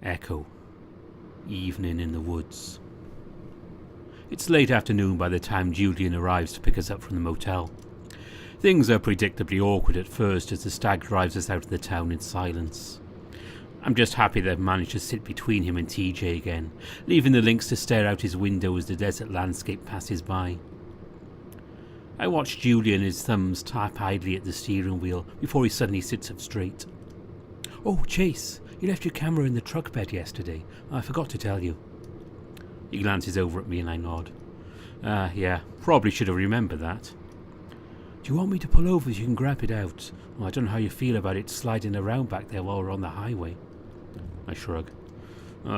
Echo. Evening in the woods. It's late afternoon by the time Julian arrives to pick us up from the motel. Things are predictably awkward at first as the stag drives us out of the town in silence. I'm just happy that I've managed to sit between him and TJ again, leaving the lynx to stare out his window as the desert landscape passes by. I watch Julian, his thumbs tap idly at the steering wheel before he suddenly sits up straight. "Oh, Chase, you left your camera in the truck bed yesterday. I forgot to tell you." He glances over at me and I nod. Yeah, probably should have remembered that." "Do you want me to pull over so you can grab it out? Well, I don't know how you feel about it sliding around back there while we're on the highway." I shrug.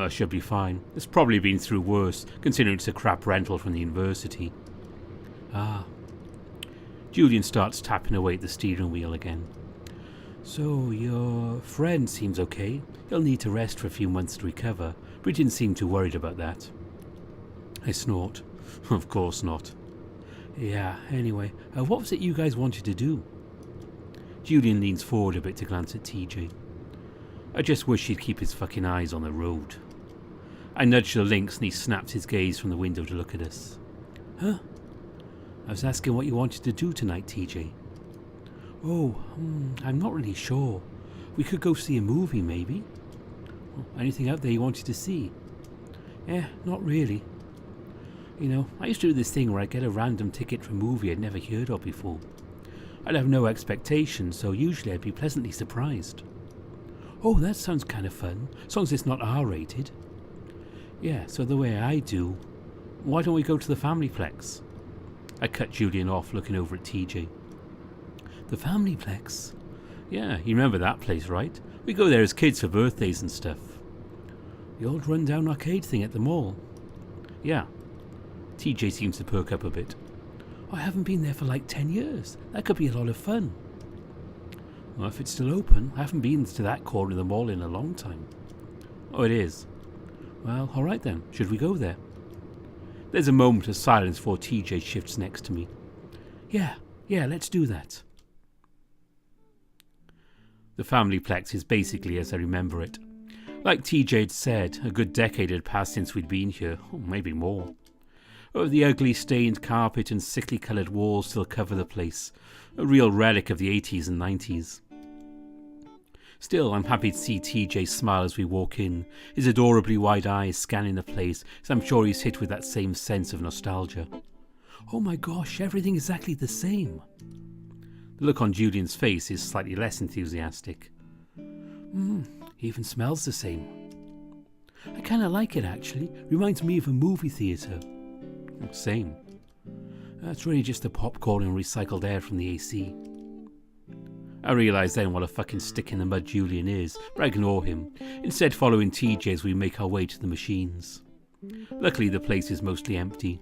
Should be fine. It's probably been through worse, considering it's a crap rental from the university." "Ah." Julian starts tapping away at the steering wheel again. "So, your friend seems okay. He'll need to rest for a few months to recover, but he didn't seem too worried about that." I snort. "Of course not." "Yeah, anyway, what was it you guys wanted to do?" Julian leans forward a bit to glance at TJ. "I just wish he'd keep his fucking eyes on the road." I nudge the lynx and he snaps his gaze from the window to look at us. "Huh? I was asking what you wanted to do tonight, TJ." "Oh, I'm not really sure. We could go see a movie, maybe." "Anything out there you wanted to see?" Not really. You know, I used to do this thing where I'd get a random ticket for a movie I'd never heard of before. I'd have no expectations, so usually I'd be pleasantly surprised." "Oh, that sounds kind of fun, as long as it's not R-rated." "Yeah, so the way I do, why don't we go to the family plex?" I cut Julian off, looking over at TJ. "The family plex?" "Yeah, you remember that place, right? We go there as kids for birthdays and stuff." "The old run-down arcade thing at the mall?" "Yeah." TJ seems to perk up a bit. "I haven't been there for like 10 years. That could be a lot of fun." "Well, if it's still open, I haven't been to that corner of the mall in a long time." "Oh, it is?" "Well, alright then. Should we go there?" There's a moment of silence before TJ shifts next to me. Yeah, let's do that." The family plex is basically as I remember it. Like TJ had said, a good decade had passed since we'd been here, or maybe more. The ugly stained carpet and sickly coloured walls still cover the place, a real relic of the 80s and 90s. Still, I'm happy to see TJ smile as we walk in, his adorably wide eyes scanning the place, as I'm sure he's hit with that same sense of nostalgia. "Oh my gosh, everything exactly the same." The look on Julian's face is slightly less enthusiastic. Even smells the same." "I kinda like it actually, reminds me of a movie theatre." "Same." "That's really just the popcorn and recycled air from the AC." I realise then what a fucking stick in the mud Julian is, but I ignore him, instead following TJ as we make our way to the machines. Luckily the place is mostly empty.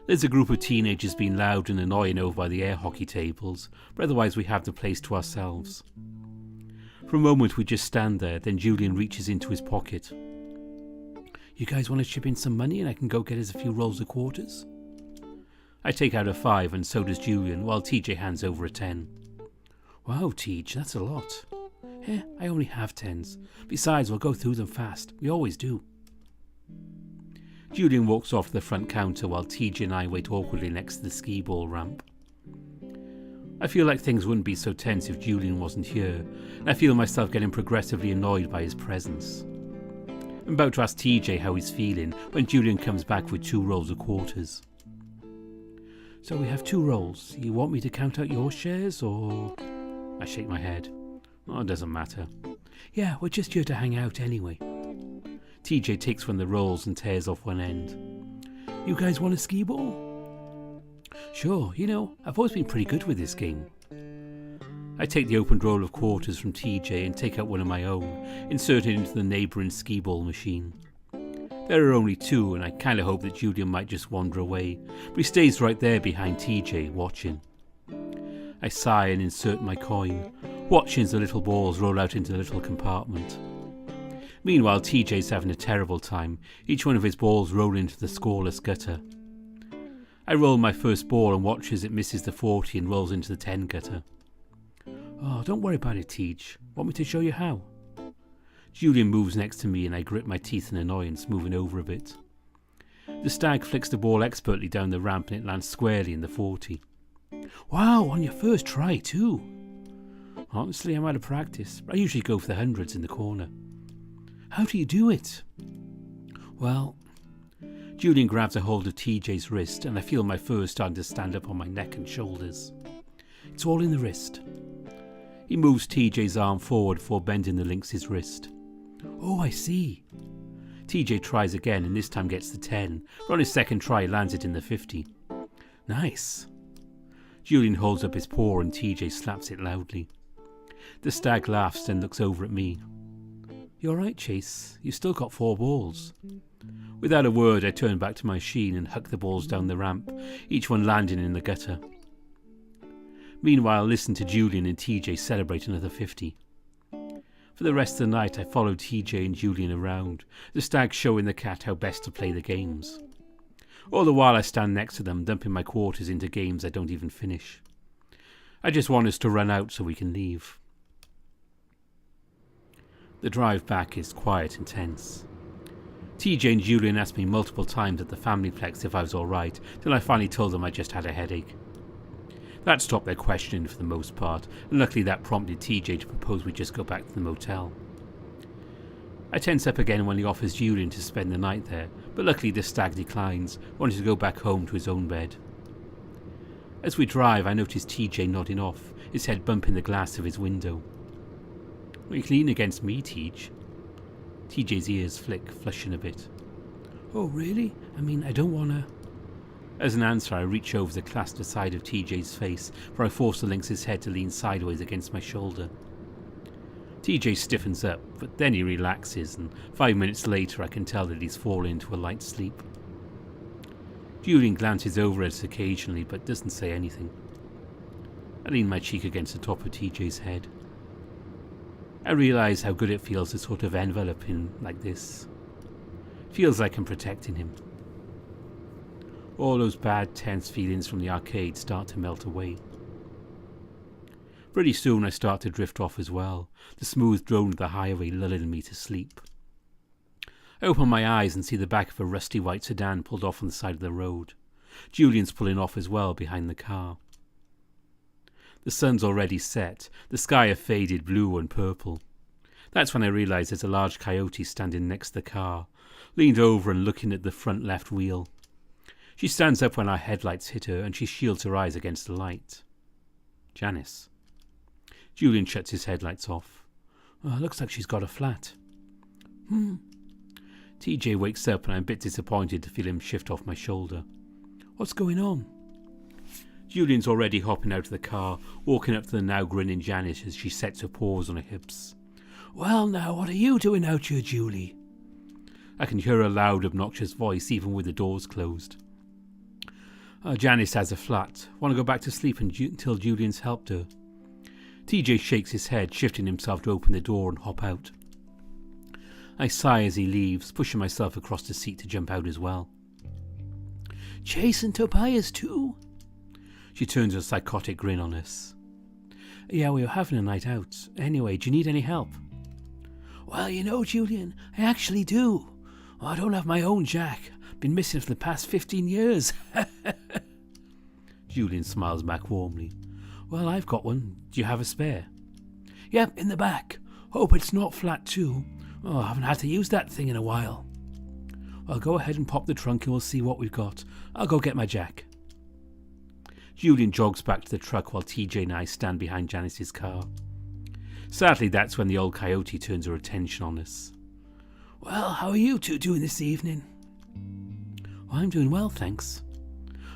There's a group of teenagers being loud and annoying over by the air hockey tables, but otherwise we have the place to ourselves. For a moment we just stand there, then Julian reaches into his pocket. "You guys want to chip in some money and I can go get us a few rolls of quarters?" I take out a 5 and so does Julian, while TJ hands over a 10. "Wow, Tej, that's a lot." I only have 10s. Besides, we'll go through them fast. We always do." Julian walks off to the front counter while TJ and I wait awkwardly next to the skee-ball ramp. I feel like things wouldn't be so tense if Julian wasn't here, and I feel myself getting progressively annoyed by his presence. I'm about to ask TJ how he's feeling when Julian comes back with 2 rolls of quarters. "So we have 2 rolls. You want me to count out your shares, or...?" I shake my head. "Oh, it doesn't matter." "Yeah, we're just here to hang out anyway." TJ takes one of the rolls and tears off one end. "You guys want a skee-ball?" "Sure, you know, I've always been pretty good with this game." I take the opened roll of quarters from TJ and take out one of my own, insert it into the neighbouring skee-ball machine. There are only 2 and I kinda hope that Julian might just wander away, but he stays right there behind TJ, watching. I sigh and insert my coin, watching as the little balls roll out into the little compartment. Meanwhile, TJ's having a terrible time, each one of his balls roll into the scoreless gutter. I roll my first ball and watch as it misses the 40 and rolls into the 10 gutter. "Oh, don't worry about it, Tej. Want me to show you how?" Julian moves next to me and I grit my teeth in annoyance, moving over a bit. The stag flicks the ball expertly down the ramp and it lands squarely in the 40. Wow, on your first try too. Honestly, I'm out of practice. I usually go for the hundreds in the corner. How do you do it? Well, Julian grabs a hold of TJ's wrist and I feel my fur starting to stand up on my neck and shoulders. It's all in the wrist. He moves TJ's arm forward before bending the lynx's wrist. Oh, I see. TJ tries again and this time gets the 10, but on his second try lands it in the 50. Nice. Julian holds up his paw and TJ slaps it loudly. The stag laughs then looks over at me. You alright, Chase? You've still got 4 balls. Without a word, I turn back to my machine and huck the balls down the ramp, each one landing in the gutter. Meanwhile, listen to Julian and TJ celebrate another 50. For the rest of the night, I follow TJ and Julian around, the stag showing the cat how best to play the games. All the while I stand next to them, dumping my quarters into games I don't even finish. I just want us to run out so we can leave. The drive back is quiet and tense. TJ and Julian asked me multiple times at the family plex if I was alright, till I finally told them I just had a headache. That stopped their questioning for the most part, and luckily that prompted TJ to propose we just go back to the motel. I tense up again when he offers Julian to spend the night there, but luckily the stag declines, wanting to go back home to his own bed. As we drive, I notice TJ nodding off, his head bumping the glass of his window. You can lean against me, Tej. TJ's ears flick, flushing a bit. Oh, really? I mean, I don't wanna... As an answer, I reach over the clasp side of TJ's face, where I force the lynx's head to lean sideways against my shoulder. TJ stiffens up, but then he relaxes, and 5 minutes later I can tell that he's fallen into a light sleep. Julian glances over at us occasionally, but doesn't say anything. I lean my cheek against the top of TJ's head. I realise how good it feels to sort of envelop him like this. Feels like I'm protecting him. All those bad, tense feelings from the arcade start to melt away. Pretty soon I start to drift off as well, the smooth drone of the highway lulling me to sleep. I open my eyes and see the back of a rusty white sedan pulled off on the side of the road. Julian's pulling off as well behind the car. The sun's already set, the sky a faded blue and purple. That's when I realise there's a large coyote standing next to the car, leaned over and looking at the front left wheel. She stands up when our headlights hit her and she shields her eyes against the light. Janice. Julian shuts his headlights off. Oh, looks like she's got a flat. TJ wakes up and I'm a bit disappointed to feel him shift off my shoulder. What's going on? Julian's already hopping out of the car, walking up to the now grinning Janice as she sets her paws on her hips. Well now, what are you doing out here, Julie? I can hear her loud, obnoxious voice even with the doors closed. Janice has a flat. Want to go back to sleep until Julian's helped her. TJ shakes his head, shifting himself to open the door and hop out. I sigh as he leaves, pushing myself across the seat to jump out as well. Chase and Tobias too? She turns a psychotic grin on us. Yeah, we were having a night out. Anyway, do you need any help? Well, you know, Julian, I actually do. I don't have my own jack. Been missing for the past 15 years. Julian smiles back warmly. Well, I've got one. Do you have a spare? Yep, in the back. Hope it's not flat too. Oh, I haven't had to use that thing in a while. Well, go ahead and pop the trunk and we'll see what we've got. I'll go get my jack. Julian jogs back to the truck while TJ and I stand behind Janice's car. Sadly, that's when the old coyote turns her attention on us. Well, how are you two doing this evening? Well, I'm doing well, thanks.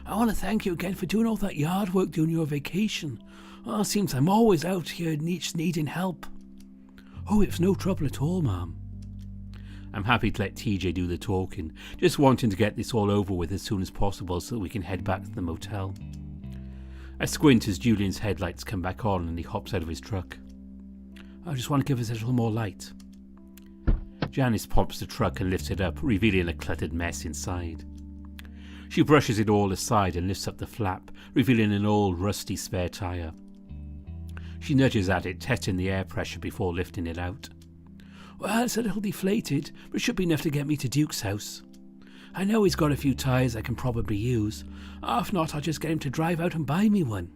I want to thank you again for doing all that yard work during your vacation. Oh, it seems I'm always out here needing help. Oh, it's no trouble at all, ma'am. I'm happy to let TJ do the talking, just wanting to get this all over with as soon as possible so that we can head back to the motel. I squint as Julian's headlights come back on and he hops out of his truck. I just want to give us a little more light. Janice pops the truck and lifts it up, revealing a cluttered mess inside. She brushes it all aside and lifts up the flap, revealing an old rusty spare tyre. She nudges at it, testing the air pressure before lifting it out. Well, it's a little deflated, but it should be enough to get me to Duke's house. I know he's got a few tyres I can probably use. If not, I'll just get him to drive out and buy me one.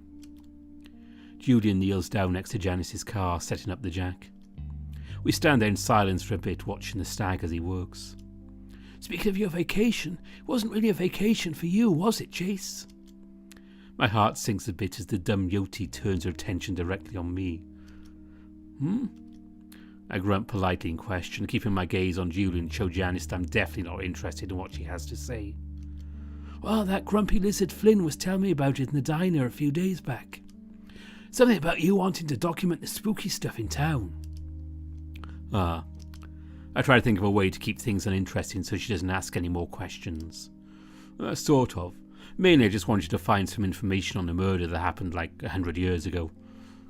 Julian kneels down next to Janice's car, setting up the jack. We stand there in silence for a bit, watching the stag as he works. Speaking of your vacation, it wasn't really a vacation for you, was it, Chase? My heart sinks a bit as the dumb Yoti turns her attention directly on me. I grunt politely in question, keeping my gaze on Julian to show Janice that I'm definitely not interested in what she has to say. Well, that grumpy lizard Flynn was telling me about it in the diner a few days back. Something about you wanting to document the spooky stuff in town. I try to think of a way to keep things uninteresting so she doesn't ask any more questions. Sort of. Mainly I just wanted to find some information on the murder that happened like 100 years ago.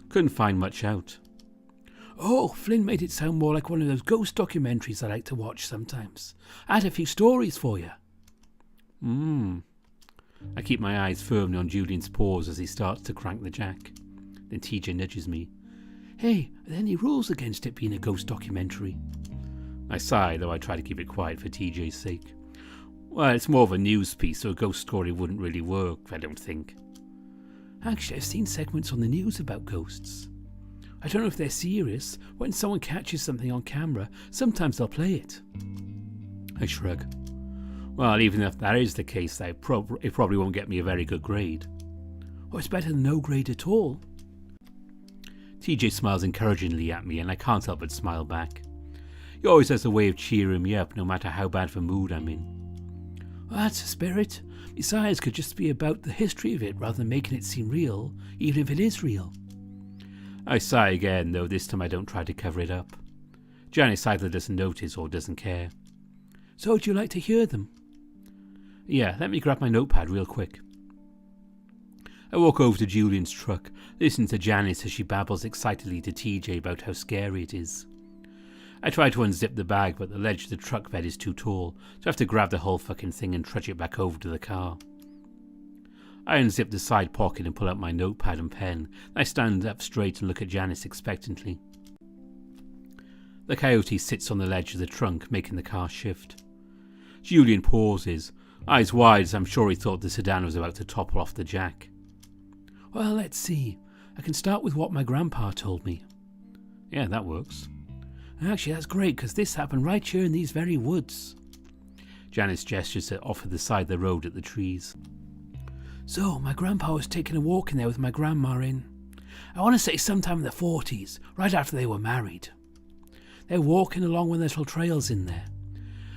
Couldn't find much out. Oh, Flynn made it sound more like one of those ghost documentaries I like to watch sometimes. I had a few stories for you. I keep my eyes firmly on Julian's paws as he starts to crank the jack. Then TJ nudges me. Hey, are there any rules against it being a ghost documentary? I sigh, though I try to keep it quiet for TJ's sake. Well, it's more of a news piece, so a ghost story wouldn't really work, I don't think. Actually, I've seen segments on the news about ghosts. I don't know if they're serious. When someone catches something on camera, sometimes they'll play it. I shrug. Well, even if that is the case, it probably won't get me a very good grade. Oh, it's better than no grade at all. TJ smiles encouragingly at me, and I can't help but smile back. He always has a way of cheering me up, no matter how bad of a mood I'm in. Well, that's the spirit. Besides, it could just be about the history of it, rather than making it seem real, even if it is real. I sigh again, though this time I don't try to cover it up. Janice either doesn't notice or doesn't care. So, would you like to hear them? Yeah, let me grab my notepad real quick. I walk over to Julian's truck, listening to Janice as she babbles excitedly to TJ about how scary it is. I try to unzip the bag, but the ledge of the truck bed is too tall, so I have to grab the whole fucking thing and trudge it back over to the car. I unzip the side pocket and pull out my notepad and pen. I stand up straight and look at Janice expectantly. The coyote sits on the ledge of the trunk, making the car shift. Julian pauses, eyes wide as I'm sure he thought the sedan was about to topple off the jack. Well, let's see. I can start with what my grandpa told me. Yeah, that works. Actually, that's great, because this happened right here in these very woods. Janice gestures off at the side of the road at the trees. So, my grandpa was taking a walk in there with my grandma I want to say sometime in the 40s, right after they were married. They were walking along one of the little trails in there.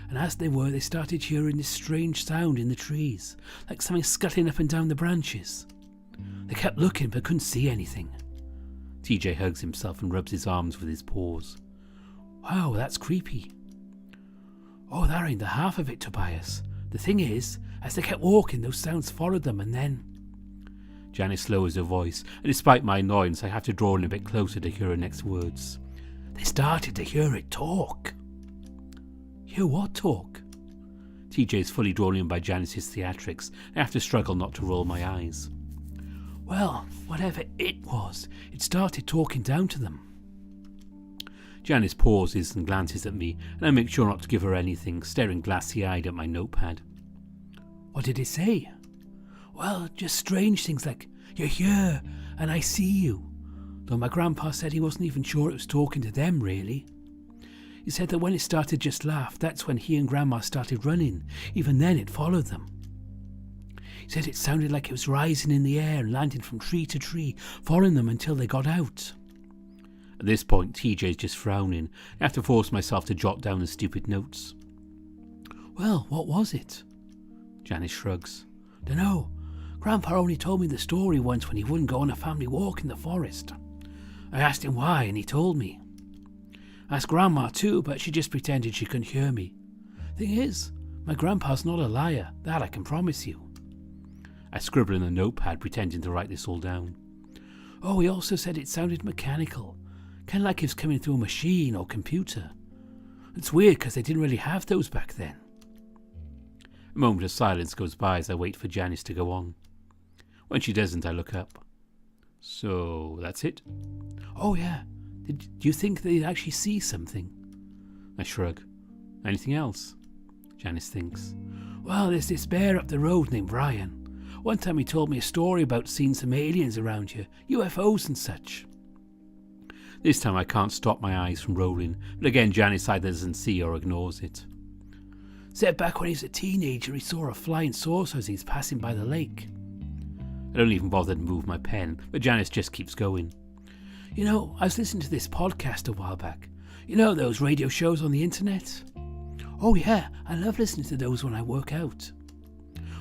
And as they were, they started hearing this strange sound in the trees, like something scuttling up and down the branches. They kept looking but couldn't see anything. TJ hugs himself and rubs his arms with his paws. Wow, that's creepy. Oh, that ain't the half of it, Tobias. The thing is, as they kept walking, those sounds followed them, and then... Janice lowers her voice, and despite my annoyance, I have to draw in a bit closer to hear her next words. They started to hear it talk. Hear what talk? TJ is fully drawn in by Janice's theatrics. I have to struggle not to roll my eyes. Well, whatever it was, it started talking down to them. Janice pauses and glances at me, and I make sure not to give her anything, staring glassy-eyed at my notepad. What did it say? Well, just strange things like, you're here, and I see you. Though my grandpa said he wasn't even sure it was talking to them, really. He said that when it started just laugh, that's when he and Grandma started running. Even then, it followed them. He said it sounded like it was rising in the air and landing from tree to tree, following them until they got out. At this point, TJ's just frowning. I have to force myself to jot down the stupid notes. Well, what was it? Janice shrugs. Dunno. Grandpa only told me the story once when he wouldn't go on a family walk in the forest. I asked him why, and he told me. I asked Grandma too, but she just pretended she couldn't hear me. Thing is, my grandpa's not a liar, that I can promise you. I scribble in a notepad, pretending to write this all down. Oh, he also said it sounded mechanical, kind of like it was coming through a machine or computer. It's weird because they didn't really have those back then. A moment of silence goes by as I wait for Janice to go on. When she doesn't, I look up. So, that's it? Oh yeah. Do you think they'd actually see something? I shrug. Anything else? Janice thinks. Well, there's this bear up the road named Brian. One time he told me a story about seeing some aliens around here, UFOs and such. This time I can't stop my eyes from rolling, but again Janice either doesn't see or ignores it. Said back when he was a teenager he saw a flying saucer as he's passing by the lake. I don't even bother to move my pen, but Janice just keeps going. You know, I was listening to this podcast a while back. You know those radio shows on the internet? Oh yeah, I love listening to those when I work out.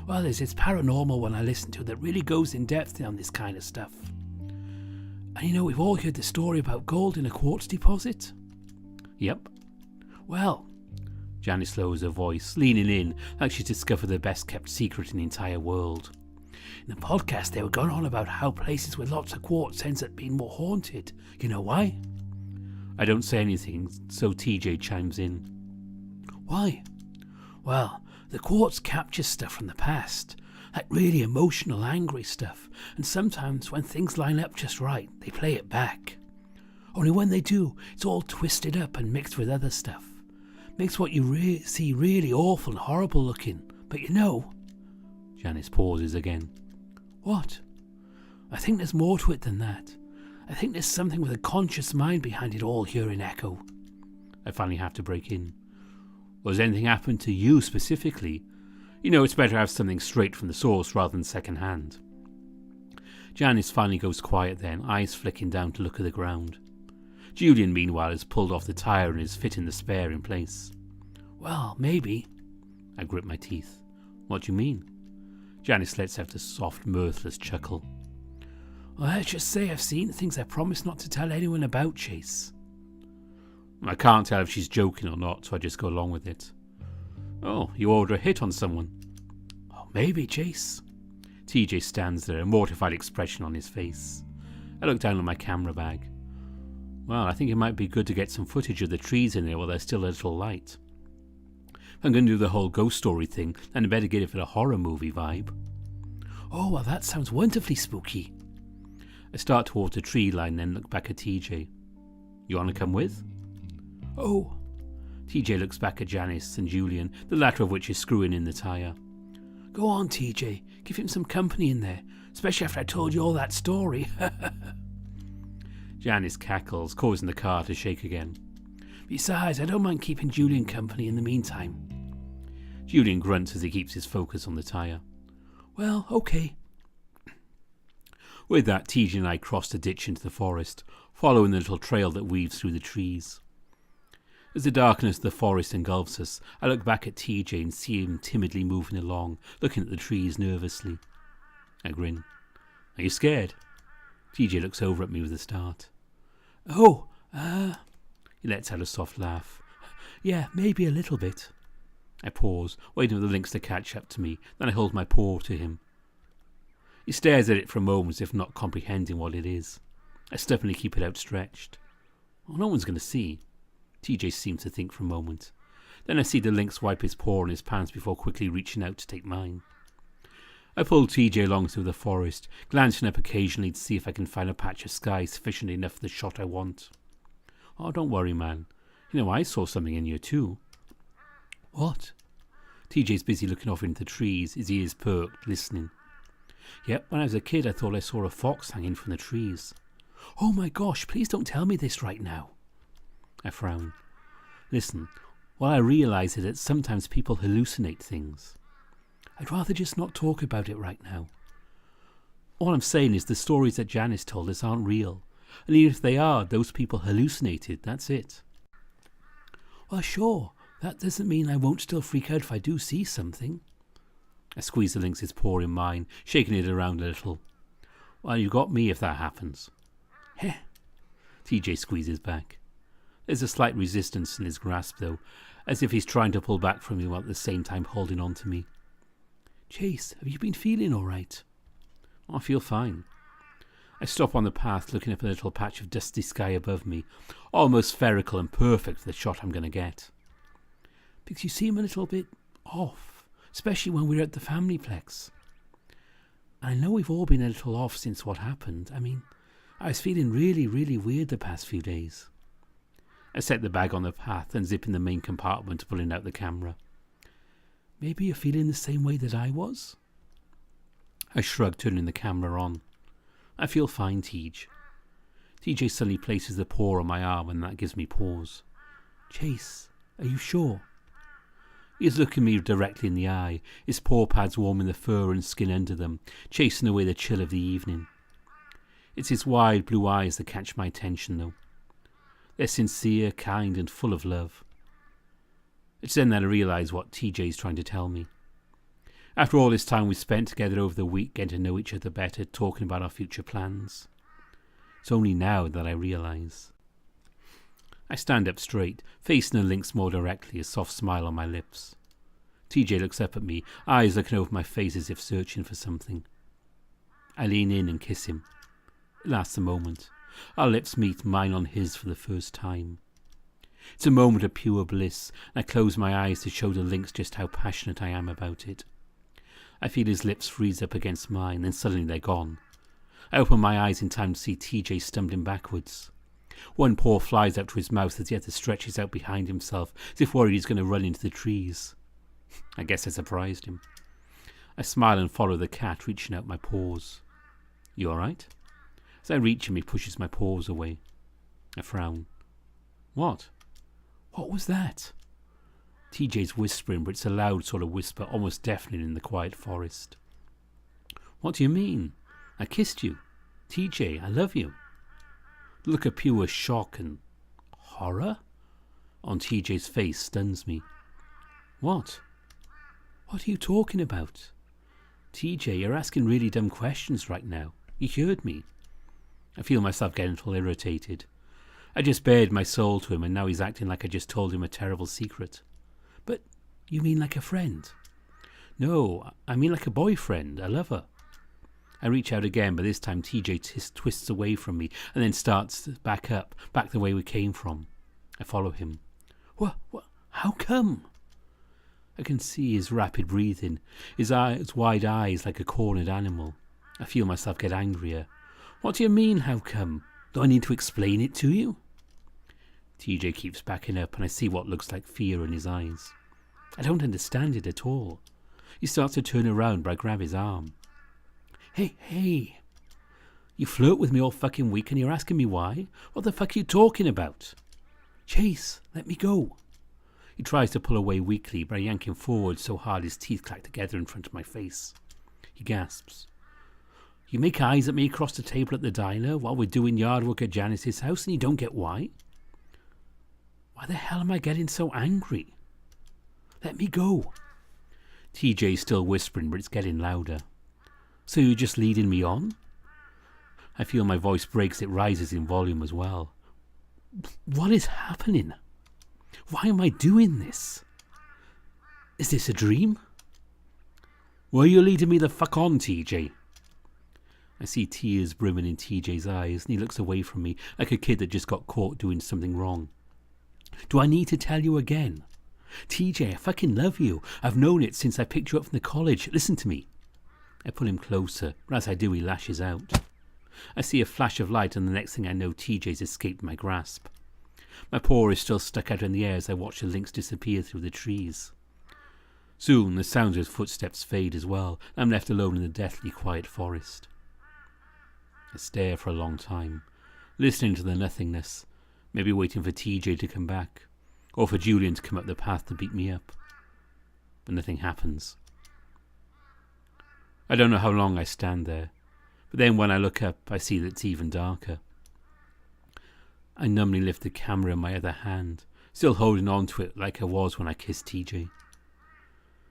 Well, there's this paranormal one I listen to that really goes in depth on this kind of stuff. And you know, we've all heard the story about gold in a quartz deposit? Yep. Well, Janice lowers her voice, leaning in like she's discovered the best kept secret in the entire world. In the podcast they were going on about how places with lots of quartz ends up being more haunted. You know why? I don't say anything, so TJ chimes in. Why? Well, the quartz captures stuff from the past, like really emotional, angry stuff, and sometimes when things line up just right, they play it back. Only when they do, it's all twisted up and mixed with other stuff. Makes what you see really awful and horrible looking, but you know... Janice pauses again. What? I think there's more to it than that. I think there's something with a conscious mind behind it all here in Echo. I finally have to break in. Well, has anything happened to you specifically? You know, it's better to have something straight from the source rather than second hand. Janice finally goes quiet then, eyes flicking down to look at the ground. Julian, meanwhile, has pulled off the tyre and is fitting the spare in place. Well, maybe. I grip my teeth. What do you mean? Janice lets out a soft, mirthless chuckle. Well, let's just say I've seen things I promised not to tell anyone about, Chase. I can't tell if she's joking or not, so I just go along with it. Oh, you ordered a hit on someone? Oh, maybe, Chase. TJ stands there, a mortified expression on his face. I look down at my camera bag. Well, I think it might be good to get some footage of the trees in there while there's still a little light. If I'm going to do the whole ghost story thing, then I better get it for the horror movie vibe. Oh, well, that sounds wonderfully spooky. I start towards the tree line, then look back at TJ. You want to come with? Oh. TJ looks back at Janice and Julian, the latter of which is screwing in the tyre. Go on, TJ. Give him some company in there, especially after I told you all that story. Janice cackles, causing the car to shake again. Besides, I don't mind keeping Julian company in the meantime. Julian grunts as he keeps his focus on the tyre. Well, okay. With that, TJ and I cross the ditch into the forest, following the little trail that weaves through the trees. As the darkness of the forest engulfs us, I look back at TJ and see him timidly moving along, looking at the trees nervously. I grin. Are you scared? TJ looks over at me with a start. Oh, He lets out a soft laugh. Yeah, maybe a little bit. I pause, waiting for the lynx to catch up to me, then I hold my paw to him. He stares at it for a moment as if not comprehending what it is. I stubbornly keep it outstretched. Well, no one's going to see. TJ seems to think for a moment. Then I see the lynx wipe his paw on his pants before quickly reaching out to take mine. I pull TJ along through the forest, glancing up occasionally to see if I can find a patch of sky sufficient enough for the shot I want. Oh, don't worry, man. You know, I saw something in you too. What? TJ's busy looking off into the trees, his ears perked, listening. Yep, when I was a kid I thought I saw a fox hanging from the trees. Oh my gosh, please don't tell me this right now. I frown. Listen, while I realise that sometimes people hallucinate things, I'd rather just not talk about it right now. All I'm saying is the stories that Janice told us aren't real, and even if they are, those people hallucinated, that's it. Well, sure, that doesn't mean I won't still freak out if I do see something. I squeeze the lynx's paw in mine, shaking it around a little. Well, you got me if that happens. Heh. TJ squeezes back. There's a slight resistance in his grasp, though, as if he's trying to pull back from me while at the same time holding on to me. Chase, have you been feeling all right? Oh, I feel fine. I stop on the path, looking up a little patch of dusty sky above me, almost spherical and perfect for the shot I'm going to get. Because you seem a little bit off, especially when we're at the family plex. I know we've all been a little off since what happened. I mean, I was feeling really, really weird the past few days. I set the bag on the path and zip in the main compartment, pulling out the camera. Maybe you're feeling the same way that I was? I shrugged, turning the camera on. I feel fine, Tej. TJ suddenly places the paw on my arm, and that gives me pause. Chase, are you sure? He is looking me directly in the eye, his paw pads warming the fur and skin under them, chasing away the chill of the evening. It's his wide blue eyes that catch my attention, though. They're sincere, kind, and full of love. It's then that I realise what TJ's trying to tell me. After all this time we spent together over the week, getting to know each other better, talking about our future plans. It's only now that I realise. I stand up straight, facing the Lynx more directly, a soft smile on my lips. TJ looks up at me, eyes looking over my face as if searching for something. I lean in and kiss him. It lasts a moment. Our lips meet, mine on his for the first time. It's a moment of pure bliss, and I close my eyes to show the Lynx just how passionate I am about it. I feel his lips freeze up against mine, then suddenly they're gone. I open my eyes in time to see TJ stumbling backwards. One paw flies out to his mouth as the other stretches out behind himself, as if worried he's going to run into the trees. I guess I surprised him. I smile and follow the cat, reaching out my paws. You alright? As I reach him, he pushes my paws away. I frown. What? What was that? TJ's whispering, but it's a loud sort of whisper, almost deafening in the quiet forest. What do you mean? I kissed you. TJ, I love you. The look of pure shock and horror on TJ's face stuns me. What? What are you talking about? TJ, you're asking really dumb questions right now. You heard me. I feel myself getting a little irritated. I just bared my soul to him, and now he's acting like I just told him a terrible secret. But you mean like a friend? No, I mean like a boyfriend, a lover. I reach out again, but this time TJ twists away from me and then starts back up, back the way we came from. I follow him. What? How come? I can see his rapid breathing, his wide eyes like a cornered animal. I feel myself get angrier. What do you mean, how come? Do I need to explain it to you? TJ keeps backing up, and I see what looks like fear in his eyes. I don't understand it at all. He starts to turn around, but I grab his arm. Hey. You flirt with me all fucking week and you're asking me why? What the fuck are you talking about? Chase, let me go. He tries to pull away weakly, but I yank him forward so hard his teeth clack together in front of my face. He gasps. You make eyes at me across the table at the diner while we're doing yard work at Janice's house and you don't get why? Why the hell am I getting so angry? Let me go. TJ's still whispering, but it's getting louder. So you're just leading me on? I feel my voice breaks, it rises in volume as well. What is happening? Why am I doing this? Is this a dream? Why are you leading me the fuck on, TJ? I see tears brimming in TJ's eyes, and he looks away from me like a kid that just got caught doing something wrong. Do I need to tell you again? TJ, I fucking love you. I've known it since I picked you up from the college. Listen to me. I pull him closer, but as I do, he lashes out. I see a flash of light, and the next thing I know, TJ's escaped my grasp. My paw is still stuck out in the air as I watch the Lynx disappear through the trees. Soon, the sounds of his footsteps fade as well, and I'm left alone in the deathly quiet forest. I stare for a long time, listening to the nothingness, maybe waiting for TJ to come back, or for Julian to come up the path to beat me up. But nothing happens. I don't know how long I stand there, but then when I look up, I see that it's even darker. I numbly lift the camera in my other hand, still holding on to it like I was when I kissed TJ.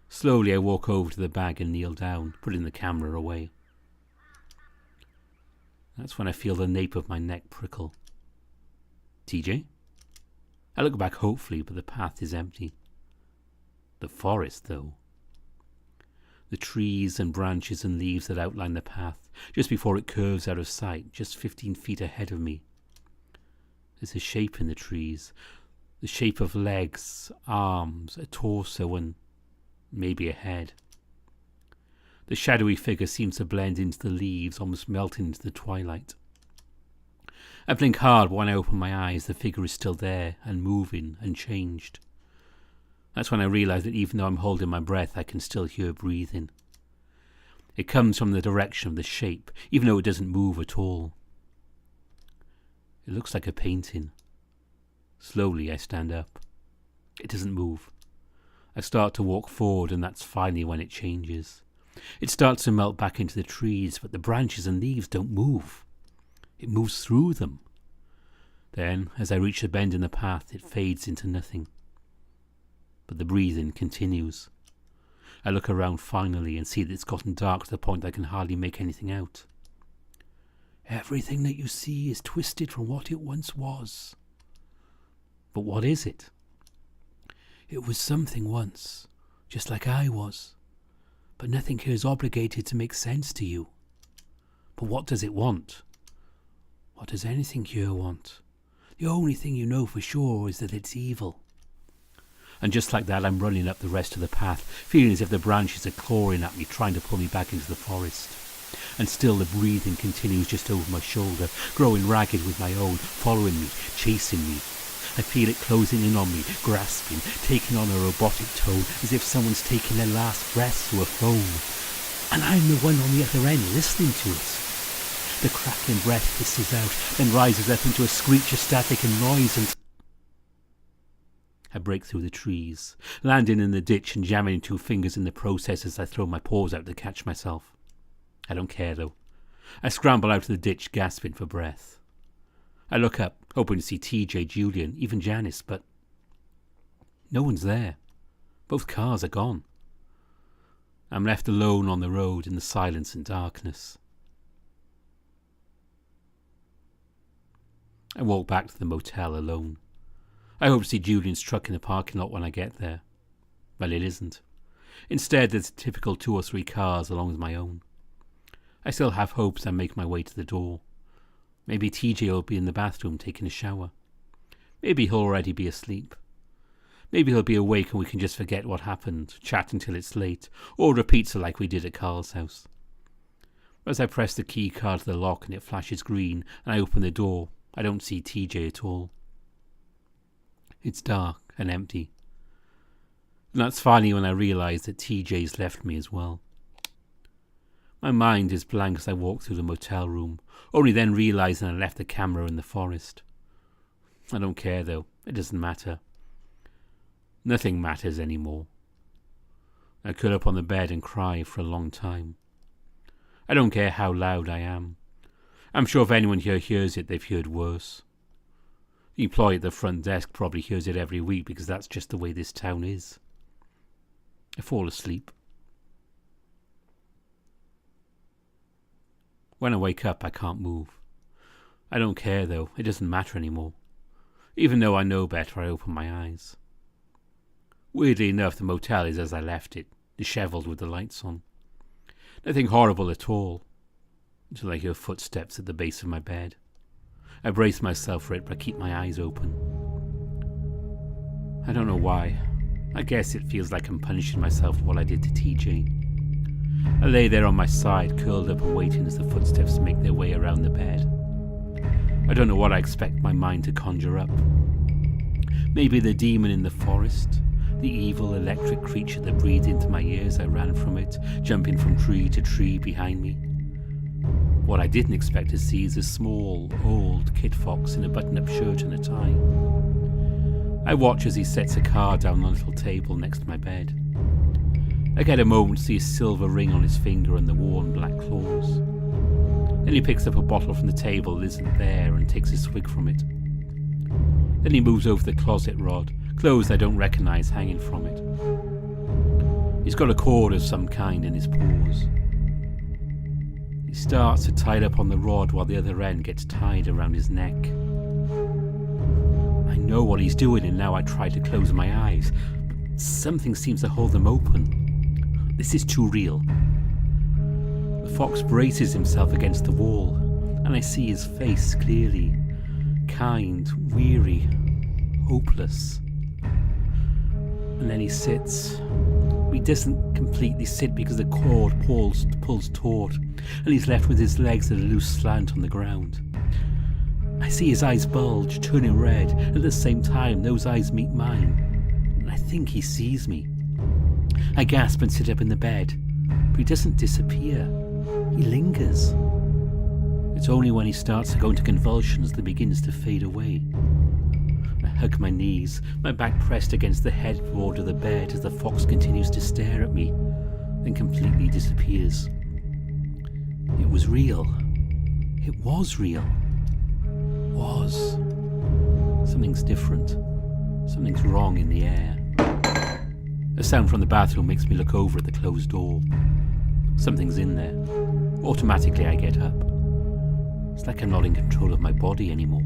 Slowly I walk over to the bag and kneel down, putting the camera away. That's when I feel the nape of my neck prickle. TJ? I look back hopefully, but the path is empty. The forest, though. The trees and branches and leaves that outline the path, just before it curves out of sight, just 15 feet ahead of me. There's a shape in the trees, the shape of legs, arms, a torso, and maybe a head. The shadowy figure seems to blend into the leaves, almost melting into the twilight. I blink hard, but when I open my eyes, the figure is still there and moving and changed. That's when I realise that even though I'm holding my breath, I can still hear breathing. It comes from the direction of the shape, even though it doesn't move at all. It looks like a painting. Slowly I stand up. It doesn't move. I start to walk forward, and that's finally when it changes. It starts to melt back into the trees, but the branches and leaves don't move. It moves through them. Then, as I reach a bend in the path, it fades into nothing. But the breathing continues. I look around finally and see that it's gotten dark to the point I can hardly make anything out. Everything that you see is twisted from what it once was. But what is it? It was something once, just like I was. But nothing here is obligated to make sense to you. But what does it want? What does anything here want? The only thing you know for sure is that it's evil. And just like that, I'm running up the rest of the path, feeling as if the branches are clawing at me, trying to pull me back into the forest. And still the breathing continues just over my shoulder, growing ragged with my own, following me, chasing me. I feel it closing in on me, grasping, taking on a robotic tone, as if someone's taking their last breath through a phone. And I'm the one on the other end, listening to it. The crackling breath hisses out, then rises up into a screech of static and noise, and I break through the trees, landing in the ditch and jamming 2 fingers in the process as I throw my paws out to catch myself. I don't care though. I scramble out of the ditch, gasping for breath. I look up, hoping to see TJ, Julian, even Janice, but no one's there. Both cars are gone. I'm left alone on the road in the silence and darkness. I walk back to the motel alone. I hope to see Julian's truck in the parking lot when I get there. Well, it isn't. Instead, there's a typical 2 or 3 cars along with my own. I still have hopes I make my way to the door. Maybe TJ will be in the bathroom taking a shower. Maybe he'll already be asleep. Maybe he'll be awake and we can just forget what happened, chat until it's late, order pizza like we did at Carl's house. As I press the key card to the lock and it flashes green and I open the door, I don't see TJ at all. It's dark and empty. And that's finally when I realise that TJ's left me as well. My mind is blank as I walk through the motel room, only then realising I left the camera in the forest. I don't care though, it doesn't matter. Nothing matters anymore. I curl up on the bed and cry for a long time. I don't care how loud I am. I'm sure if anyone here hears it, they've heard worse. The employee at the front desk probably hears it every week because that's just the way this town is. I fall asleep. When I wake up, I can't move. I don't care though, it doesn't matter anymore. Even though I know better, I open my eyes. Weirdly enough, the motel is as I left it, dishevelled with the lights on. Nothing horrible at all, until I hear footsteps at the base of my bed. I brace myself for it, but I keep my eyes open. I don't know why. I guess it feels like I'm punishing myself for what I did to TJ. I lay there on my side, curled up and waiting as the footsteps make their way around the bed. I don't know what I expect my mind to conjure up. Maybe the demon in the forest, the evil electric creature that breathed into my ears. I ran from it, jumping from tree to tree behind me. What I didn't expect to see is a small, old kid fox in a button-up shirt and a tie. I watch as he sets a card down on a little table next to my bed. I get a moment to see a silver ring on his finger and the worn black claws. Then he picks up a bottle from the table that isn't there and takes a swig from it. Then he moves over the closet rod, clothes I don't recognise hanging from it. He's got a cord of some kind in his paws. He starts to tie it up on the rod while the other end gets tied around his neck. I know what he's doing and now I try to close my eyes, but something seems to hold them open. This is too real. The fox braces himself against the wall, and I see his face clearly. Kind, weary, hopeless. And then he sits. He doesn't completely sit because the cord pulls taut, and he's left with his legs at a loose slant on the ground. I see his eyes bulge, turning red, and at the same time those eyes meet mine. And I think he sees me. I gasp and sit up in the bed, but he doesn't disappear. He lingers. It's only when he starts to go into convulsions that he begins to fade away. I hug my knees, my back pressed against the headboard of the bed as the fox continues to stare at me, then completely disappears. It was real. It was real. Was. Something's different. Something's wrong in the air. A sound from the bathroom makes me look over at the closed door. Something's in there. Automatically I get up. It's like I'm not in control of my body anymore.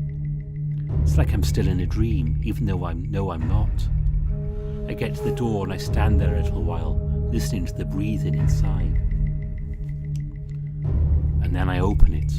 It's like I'm still in a dream, even though I know I'm not. I get to the door and I stand there a little while, listening to the breathing inside. And then I open it.